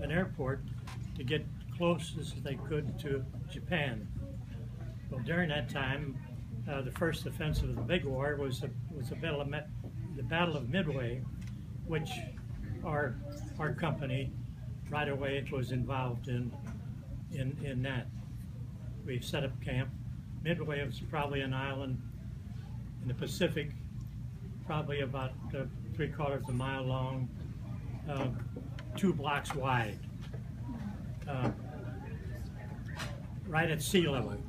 an airport to get close as they could to Japan. Well, during that time, the first offensive of the big war was the Battle of Midway, which our company right away was involved in that. We set up camp. Midway was probably an island in the Pacific, probably about 3/4 of a mile long, 2 blocks wide, right at sea level. You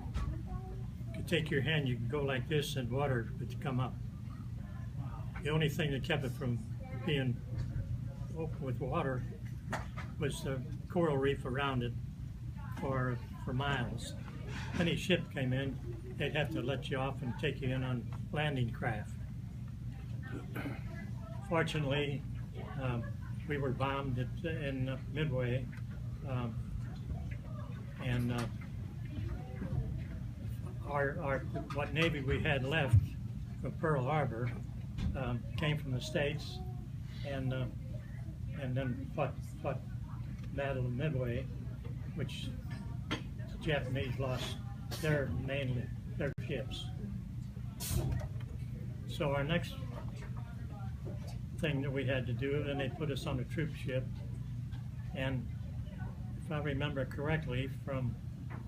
could take your hand, you could go like this, and water would come up. The only thing that kept it from being open with water was the coral reef around it for miles. Any ship came in, they'd have to let you off and take you in on landing craft. Fortunately, we were bombed in Midway, and what Navy we had left from Pearl Harbor came from the States, and then fought Battle of Midway, which the Japanese lost their ships. So our next thing that we had to do, then they put us on a troop ship, and if I remember correctly, from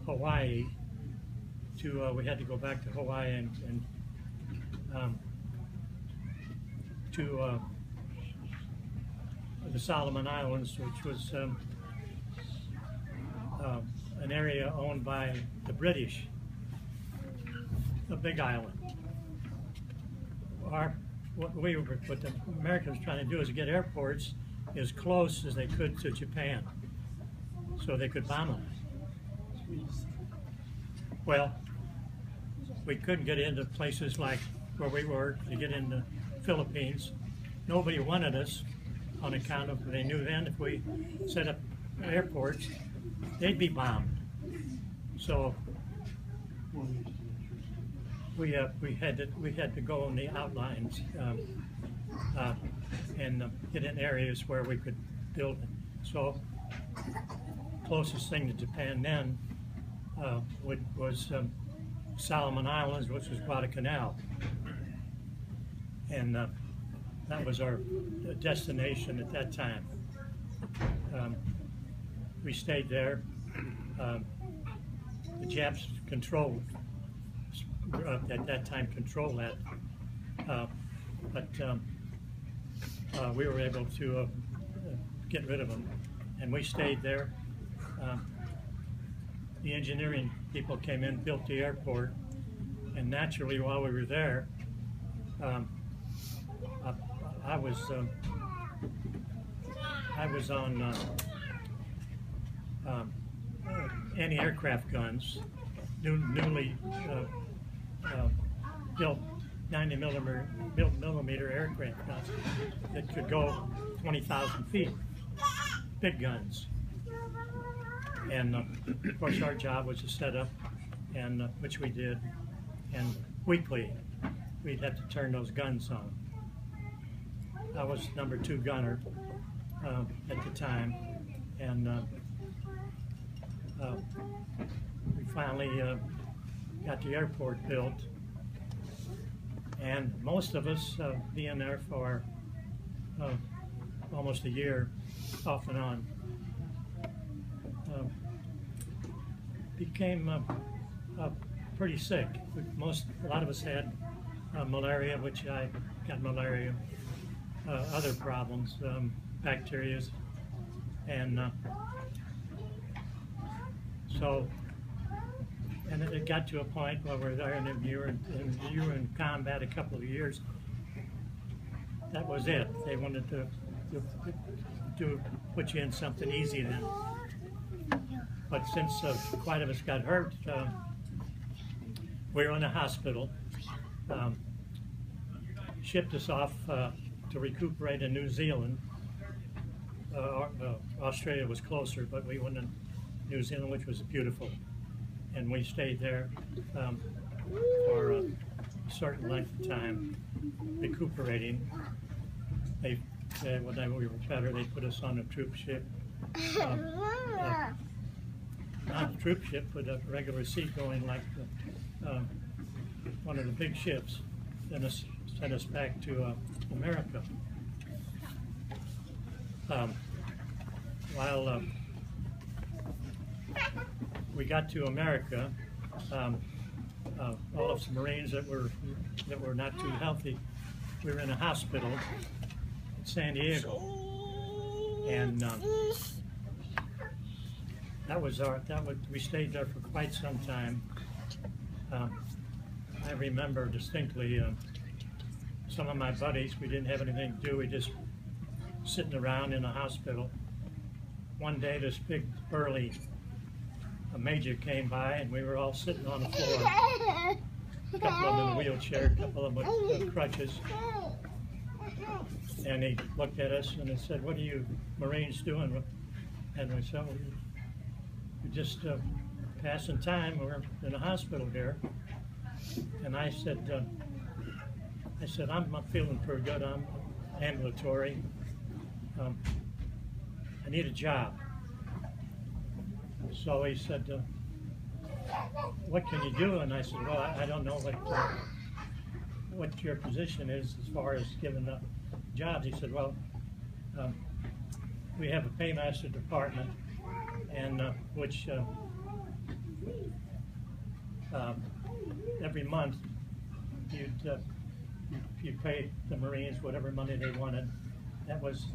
Hawaii to we had to go back to Hawaii and to the Solomon Islands, which was an area owned by the British, a big island. What the Americans were trying to do is get airports as close as they could to Japan, so they could bomb them. Well, we couldn't get into places like where we were to get into Philippines. Nobody wanted us on account of, they knew then if we set up airports, they'd be bombed. So we had to go on the outlines and get in areas where we could build it. So closest thing to Japan then was Solomon Islands, which was Guadalcanal, and that was our destination at that time. We stayed there. The Japs controlled, at that time, controlled that, but we were able to get rid of them, and we stayed there. The engineering people came in, built the airport, and naturally, while we were there, I was on anti-aircraft guns, newly built 90 millimeter aircraft guns that could go 20,000 feet, big guns. And of course our job was to set up, and which we did, and weekly we'd have to turn those guns on. I was number 2 gunner at the time, and we finally got the airport built, and most of us being there for almost a year off and on, became pretty sick. A lot of us had malaria, which I got malaria, other problems, bacteria, and and it got to a point where we're there, and you were in combat a couple of years. That was it. They wanted to put you in something easy then. But since quite of us got hurt, we were in a hospital. Shipped us off to recuperate in New Zealand. Australia was closer, but we went in New Zealand, which was beautiful, and we stayed there for a certain length of time, recuperating. When we were better, they put us on a troop ship not a troop ship, but a regular seagoing like one of the big ships, then sent us back to America. While we got to America, all of the Marines that were not too healthy, we were in a hospital in San Diego, and we stayed there for quite some time. I remember distinctly some of my buddies. We didn't have anything to do. We just sitting around in a hospital. One day, this big burly major came by, and we were all sitting on the floor. A couple of them in a wheelchair, a couple of them with crutches. And he looked at us and he said, "What are you Marines doing?" And we said, "We're just passing time. We're in a hospital here." And I said, I'm feeling pretty good. I'm ambulatory. I need a job." So he said, "What can you do?" And I said, "Well, I don't know what your position is as far as giving up jobs." He said, "Well, we have a paymaster department, and which every month you'd pay the Marines whatever money they wanted. That was,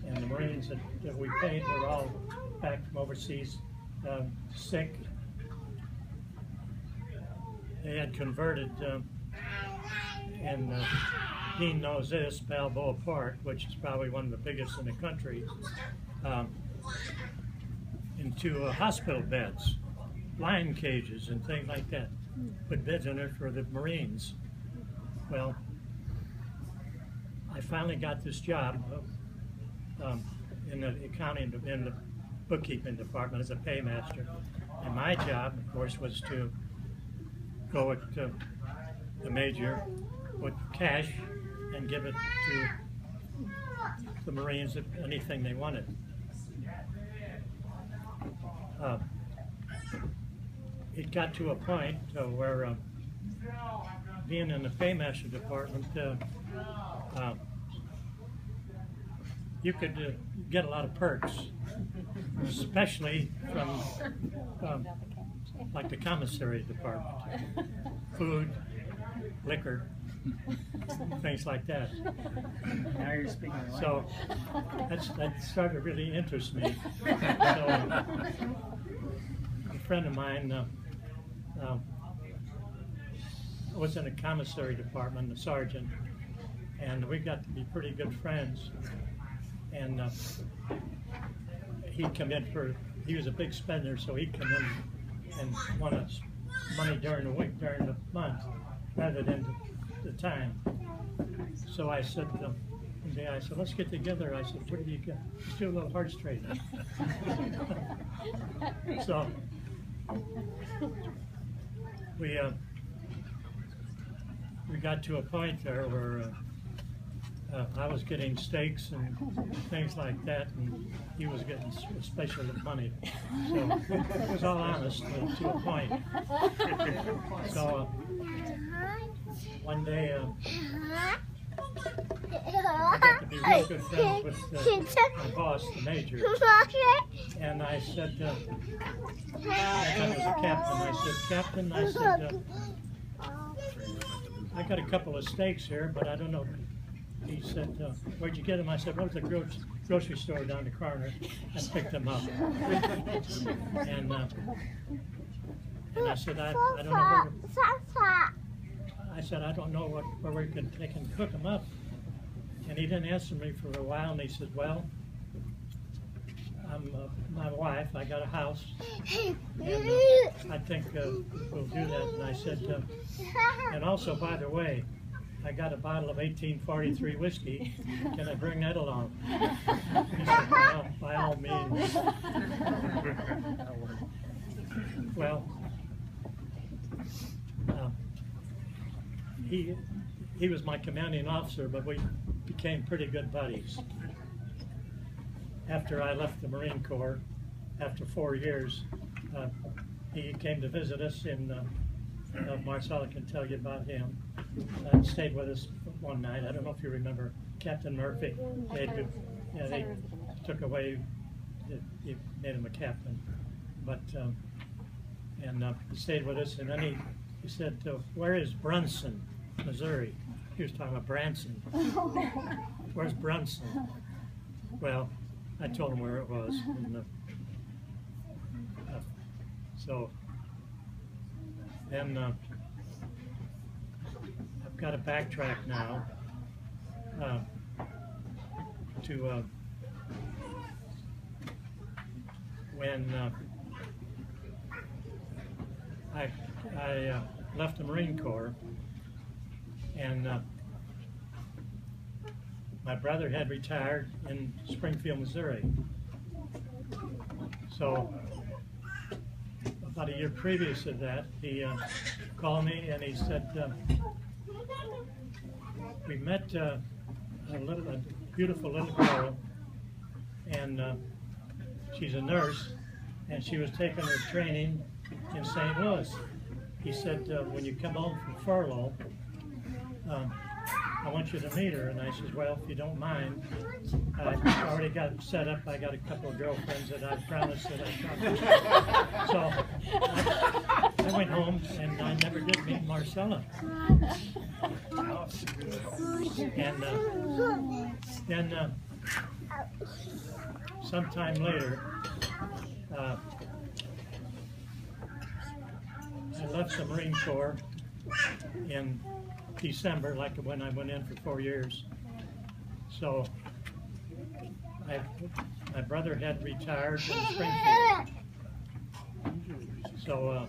and the Marines that we paid were all back from overseas, sick. They had converted, and Dean knows this, Balboa Park, which is probably one of the biggest in the country, into hospital beds, lion cages and things like that. Put beds in there for the Marines. Well, I finally got this job in the accounting, in the bookkeeping department as a paymaster. And my job, of course, was to go with the major with cash and give it to the Marines, anything they wanted. It got to a point where being in the paymaster department, you could get a lot of perks, especially from like the commissary department, food, liquor, things like that. Now you're speaking. So that started to really interest me. So a friend of mine was in a commissary department, a sergeant, and we got to be pretty good friends. And he'd come in he was a big spender, so he'd come in and want us money during the week, during the month, rather than the time. So I said, one day I said, "Let's get together." I said, "What do you got? Let's do a little horse trading." So we got to a point there where I was getting steaks and things like that, and he was getting special money. So it was all honest to a point. So one day I got to be real good friends with my boss, the major, and I said, I was a captain. I said, "Captain," I said, "I got a couple of steaks here, but I don't know." He said, "Where'd you get them?" I said, "Well, it was a grocery store down the corner." I picked them up. And I said, I don't know I don't know where we can cook them up. And he didn't answer me for a while, and he said, "Well, I'm my wife, I got a house, and I think we'll do that." And I said, "And also, by the way, I got a bottle of 1843 whiskey. Can I bring that along?" He said, "Well, by all means." Well, he was my commanding officer, but we became pretty good buddies. after I left the Marine Corps, after 4 years, he came to visit us in Marcella can tell you about him. Stayed with us one night. I don't know if you remember Captain Murphy. They took away, he made him a captain. But, he stayed with us, and then he said, where is Brunson, Missouri? He was talking about Branson. Where's Brunson? Well, I told him where it was. And, so then I've got to backtrack now to when I left the Marine Corps, and my brother had retired in Springfield, Missouri. So about a year previous to that, he called me and he said, we met a beautiful little girl, and she's a nurse, and she was taking her training in St. Louis. He said, when you come home from furlough, I want you to meet her. And I said, well, if you don't mind, I already got it set up. I got a couple of girlfriends that I promised that I'd So I went home, and I never did meet Marcella. And then sometime later, I left the Marine Corps in December, like when I went in for 4 years. So my brother had retired in Springfield. So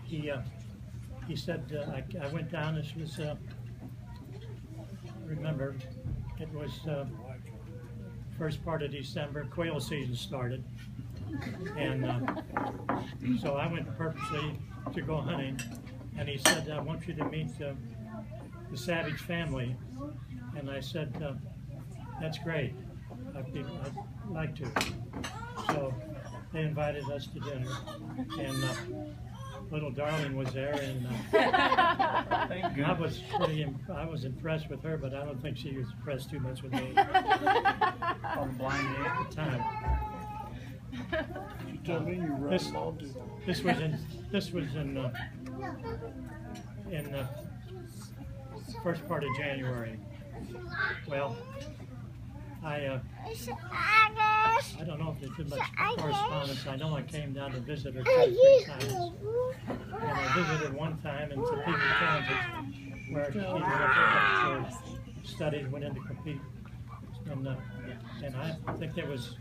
he said, I went down, this was, remember, it was first part of December, quail season started. And so I went purposely to go hunting, and he said, I want you to meet the Savage family. And I said, that's great, I'd like to. So they invited us to dinner, and little darling was there, and I was impressed with her, but I don't think she was impressed too much with me. On blind date At the time. You told me you were This was in first part of January. Well, I don't know if they did much correspondence. I know I came down to visit her 2 or 3 times. And I visited one time in Topeka, Kansas, where she went up to study, went in to compete. And I think there was,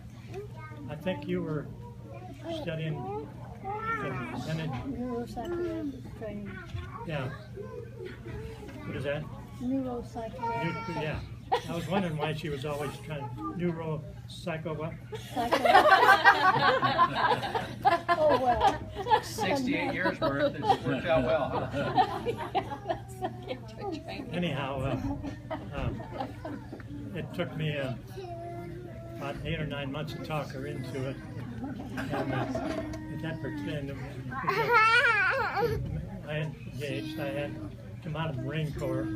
I think you were studying neuropsychiatric training. Yeah. What is that? Neuropsychiatric. Yeah. I was wondering why she was always trying neuropsycho what? Oh well. 68 years worth, it's worked out well, huh? Anyhow, it took me about 8 or 9 months to talk her into it. And at that pretend, I had engaged. I had come out of the Marine Corps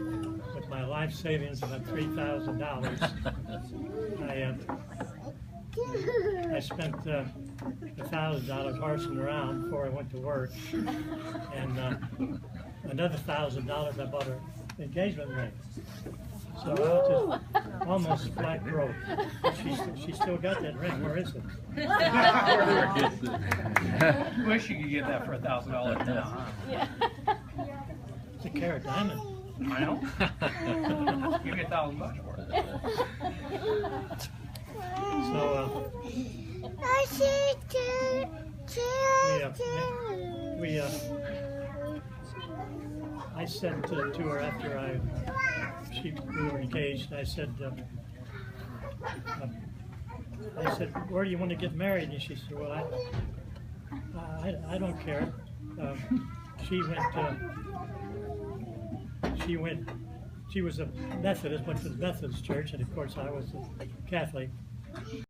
with my life savings about $3,000. I spent $1,000 horsing around before I went to work, and another $1,000 I bought her engagement ring. So I was just almost flat broke. She still got that ring. Where is it? Wish you could get that for $1,000 now, huh? Yeah. It's a carat diamond. I know. Give me $1,000 for it. So I said to her after we were engaged, I said, where do you want to get married? And she said, well, I don't care. She went she was a Methodist, went to the Methodist church, and of course I was a Catholic.